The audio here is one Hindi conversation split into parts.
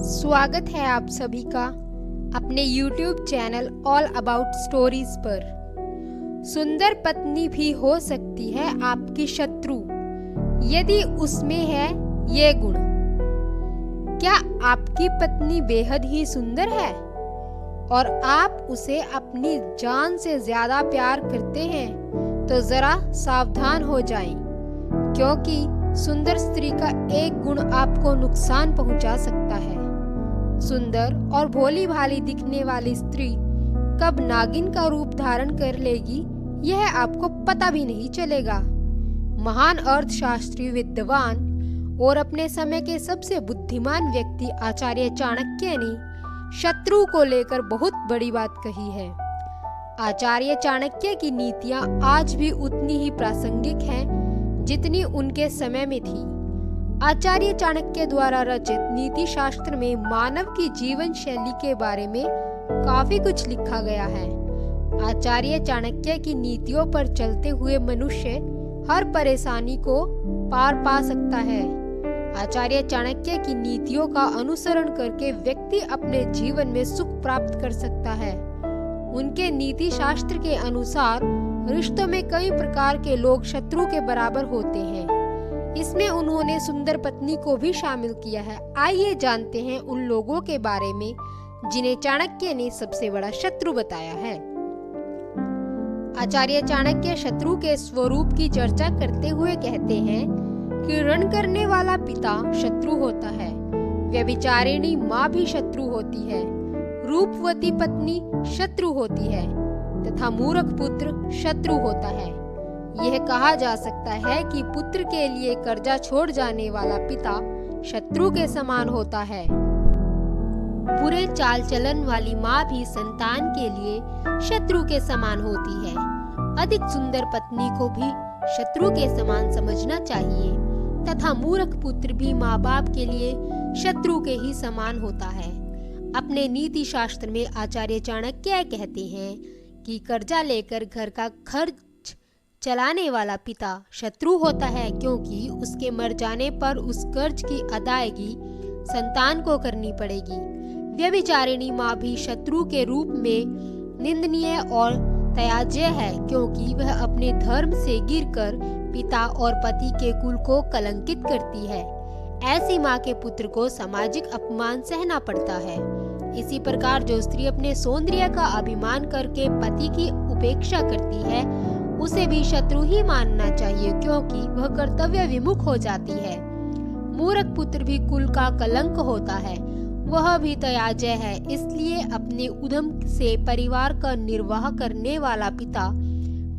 स्वागत है आप सभी का अपने YouTube channel all about stories पर। सुंदर पत्नी भी हो सकती है आपकी शत्रु यदि उसमें है ये गुण। क्या आपकी पत्नी बेहद ही सुंदर है और आप उसे अपनी जान से ज्यादा प्यार करते हैं तो जरा सावधान हो जाएं, क्योंकि सुंदर स्त्री का एक गुण आपको नुकसान पहुंचा सकता है। सुंदर और भोली भाली दिखने वाली स्त्री कब नागिन का रूप धारण कर लेगी यह आपको पता भी नहीं चलेगा। महान अर्थशास्त्री, विद्वान और अपने समय के सबसे बुद्धिमान व्यक्ति आचार्य चाणक्य ने शत्रु को लेकर बहुत बड़ी बात कही है। आचार्य चाणक्य की नीतियां आज भी उतनी ही प्रासंगिक हैं जितनी उनके समय में थी। आचार्य चाणक्य द्वारा रचित नीति शास्त्र में मानव की जीवन शैली के बारे में काफी कुछ लिखा गया है। आचार्य चाणक्य की नीतियों पर चलते हुए मनुष्य हर परेशानी को पार पा सकता है। आचार्य चाणक्य की नीतियों का अनुसरण करके व्यक्ति अपने जीवन में सुख प्राप्त कर सकता है। उनके नीति शास्त्र के अनुसार रिश्तों में कई प्रकार के लोग शत्रु के बराबर होते हैं। इसमें उन्होंने सुंदर पत्नी को भी शामिल किया है। आइए जानते हैं उन लोगों के बारे में जिन्हें चाणक्य ने सबसे बड़ा शत्रु बताया है। आचार्य चाणक्य शत्रु के स्वरूप की चर्चा करते हुए कहते हैं कि रण करने वाला पिता शत्रु होता है, व्यभिचारिणी माँ भी शत्रु होती है, रूपवती पत्नी शत्रु होती है तथा मूर्ख पुत्र शत्रु होता है। यह कहा जा सकता है कि पुत्र के लिए कर्जा छोड़ जाने वाला पिता शत्रु के समान होता है। बुरे चाल चलन वाली माँ भी संतान के लिए शत्रु के समान होती है। अधिक सुंदर पत्नी को भी शत्रु के समान समझना चाहिए तथा मूर्ख पुत्र भी माँ बाप के लिए शत्रु के ही समान होता है। अपने नीति शास्त्र में आचार्य चाणक्य कहते हैं कि कर्जा लेकर घर का खर्च चलाने वाला पिता शत्रु होता है, क्योंकि उसके मर जाने पर उस कर्ज की अदायगी संतान को करनी पड़ेगी। व्यभिचारिणी माँ भी शत्रु के रूप में निंदनीय और त्याज्य है, क्योंकि वह अपने धर्म से गिरकर पिता और पति के कुल को कलंकित करती है। ऐसी माँ के पुत्र को सामाजिक अपमान सहना पड़ता है। इसी प्रकार जो स्त्री अपने सौंदर्य का अभिमान करके पति की उपेक्षा करती है उसे भी शत्रु ही मानना चाहिए, क्योंकि वह कर्तव्य विमुख हो जाती है। मूर्ख पुत्र भी कुल का कलंक होता है, वह भी त्याज्य है। इसलिए अपने उद्यम से परिवार का निर्वाह करने वाला पिता,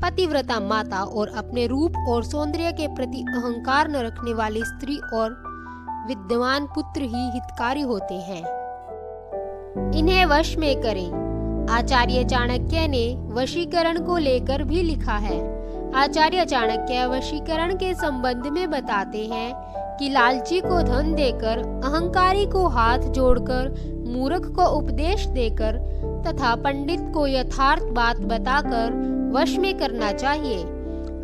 पतिव्रता माता और अपने रूप और सौंदर्य के प्रति अहंकार न रखने वाली स्त्री और विद्वान पुत्र ही हितकारी होते हैं। इन्हें वश में करें। आचार्य चाणक्य ने वशीकरण को लेकर भी लिखा है। आचार्य चाणक्य वशीकरण के संबंध में बताते हैं कि लालची को धन देकर, अहंकारी को हाथ जोड़कर, मूर्ख को उपदेश देकर तथा पंडित को यथार्थ बात बताकर वश में करना चाहिए।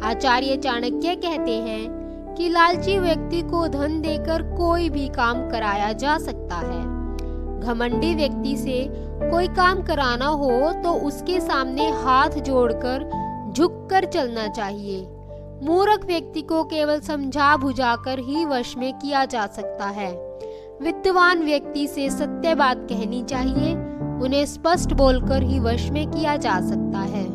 आचार्य चाणक्य कहते हैं कि लालची व्यक्ति को धन देकर कोई भी काम कराया जा सकता है। घमंडी व्यक्ति से कोई काम कराना हो तो उसके सामने हाथ जोड़कर झुककर चलना चाहिए। मूर्ख व्यक्ति को केवल समझा बुझाकर ही वश में किया जा सकता है। विद्वान व्यक्ति से सत्य बात कहनी चाहिए, उन्हें स्पष्ट बोलकर ही वश में किया जा सकता है।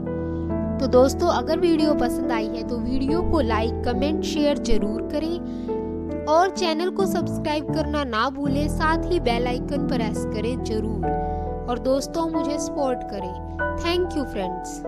तो दोस्तों, अगर वीडियो पसंद आई है तो वीडियो को लाइक, कमेंट, शेयर जरूर करें और चैनल को सब्सक्राइब करना ना भूलें। साथ ही बेल आइकन प्रेस करें जरूर और दोस्तों मुझे सपोर्ट करें। Thank you friends.